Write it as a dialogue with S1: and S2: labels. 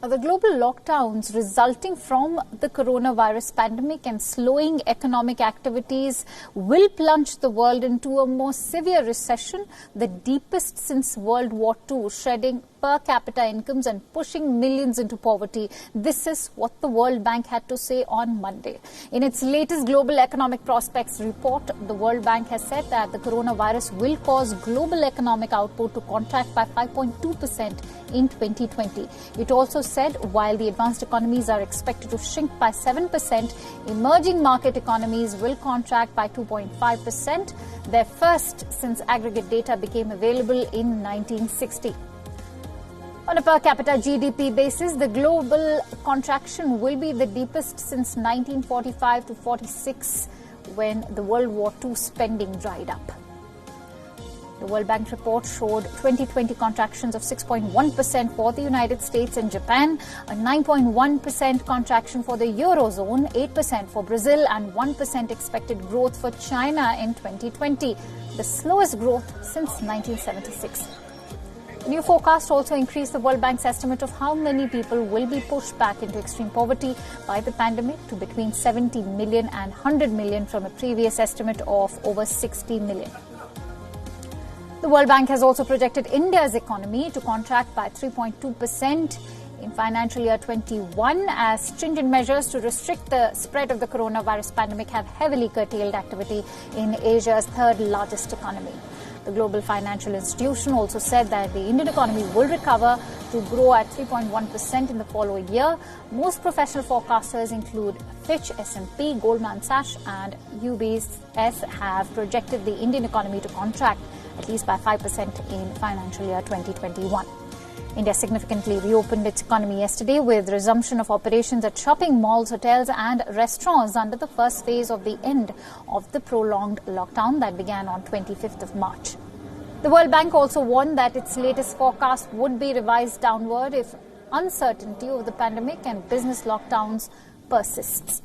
S1: The global lockdowns resulting from the coronavirus pandemic and slowing economic activities will plunge the world into a more severe recession, the deepest since World War II, shedding per capita incomes and pushing millions into poverty. This is what the World Bank had to say on Monday. In its latest Global Economic Prospects report, the World Bank has said that the coronavirus will cause global economic output to contract by 5.2% in 2020. It also said while the advanced economies are expected to shrink by 7%, emerging market economies will contract by 2.5%, their first since aggregate data became available in 1960. On a per capita GDP basis, the global contraction will be the deepest since 1945 to 46, when the World War II spending dried up. The World Bank report showed 2020 contractions of 6.1% for the United States and Japan, a 9.1% contraction for the Eurozone, 8% for Brazil, and 1% expected growth for China in 2020, the slowest growth since 1976. The new forecast also increased the World Bank's estimate of how many people will be pushed back into extreme poverty by the pandemic to between 70 million and 100 million from a previous estimate of over 60 million. The World Bank has also projected India's economy to contract by 3.2% in financial year 21 as stringent measures to restrict the spread of the coronavirus pandemic have heavily curtailed activity in Asia's third largest economy. The global financial institution also said that the Indian economy will recover to grow at 3.1% in the following year. Most professional forecasters include Fitch, S&P, Goldman Sachs and UBS have projected the Indian economy to contract at least by 5% in financial year 2021. India significantly reopened its economy yesterday with resumption of operations at shopping malls, hotels and restaurants under the first phase of the end of the prolonged lockdown that began on 25th of March. The World Bank also warned that its latest forecast would be revised downward if uncertainty over the pandemic and business lockdowns persists.